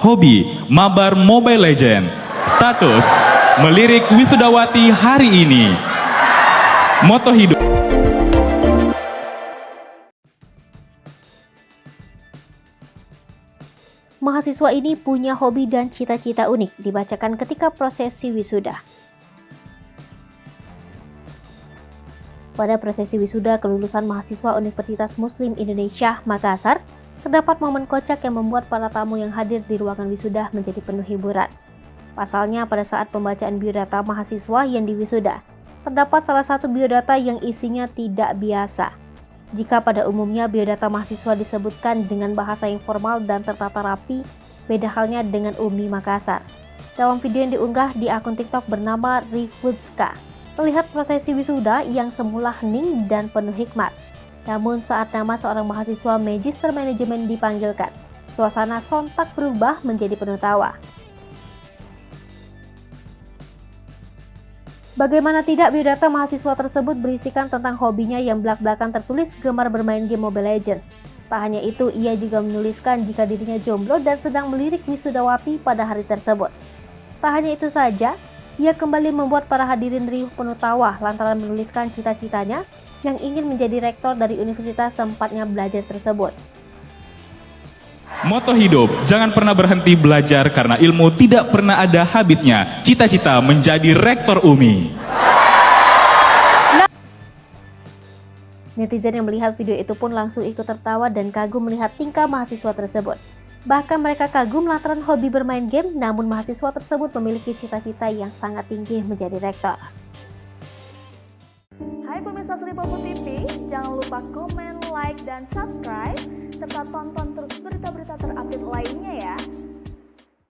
Hobi, mabar Mobile Legend. Status, melirik wisudawati hari ini. Moto hidup. Mahasiswa ini punya hobi dan cita-cita unik, dibacakan ketika prosesi wisuda. Pada prosesi wisuda kelulusan mahasiswa Universitas Muslim Indonesia, Makassar, terdapat momen kocak yang membuat para tamu yang hadir di ruangan wisuda menjadi penuh hiburan. Pasalnya, pada saat pembacaan biodata mahasiswa yang diwisuda, terdapat salah satu biodata yang isinya tidak biasa. Jika pada umumnya biodata mahasiswa disebutkan dengan bahasa yang formal dan tertata rapi, beda halnya dengan UMI Makassar. Dalam video yang diunggah di akun TikTok bernama Rifudska, terlihat prosesi wisuda yang semula hening dan penuh hikmat. Namun saat nama seorang mahasiswa Magister Manajemen dipanggilkan, suasana sontak berubah menjadi penuh tawa. Bagaimana tidak, biodata mahasiswa tersebut berisikan tentang hobinya yang belak-belakan tertulis gemar bermain game Mobile Legends. Tak hanya itu, ia juga menuliskan jika dirinya jomblo dan sedang melirik wisudawati pada hari tersebut. Tak hanya itu saja, ia kembali membuat para hadirin riuh penuh tawa lantaran menuliskan cita-citanya yang ingin menjadi rektor dari universitas tempatnya belajar tersebut. Moto hidup, jangan pernah berhenti belajar karena ilmu tidak pernah ada habisnya. Cita-cita menjadi rektor UMI. Netizen yang melihat video itu pun langsung ikut tertawa dan kagum melihat tingkah mahasiswa tersebut. Bahkan mereka kagum lantaran hobi bermain game, namun mahasiswa tersebut memiliki cita-cita yang sangat tinggi menjadi rektor. Hai pemirsa Seripopo TV, jangan lupa komen, like, dan subscribe, serta tonton terus berita-berita terupdate lainnya ya.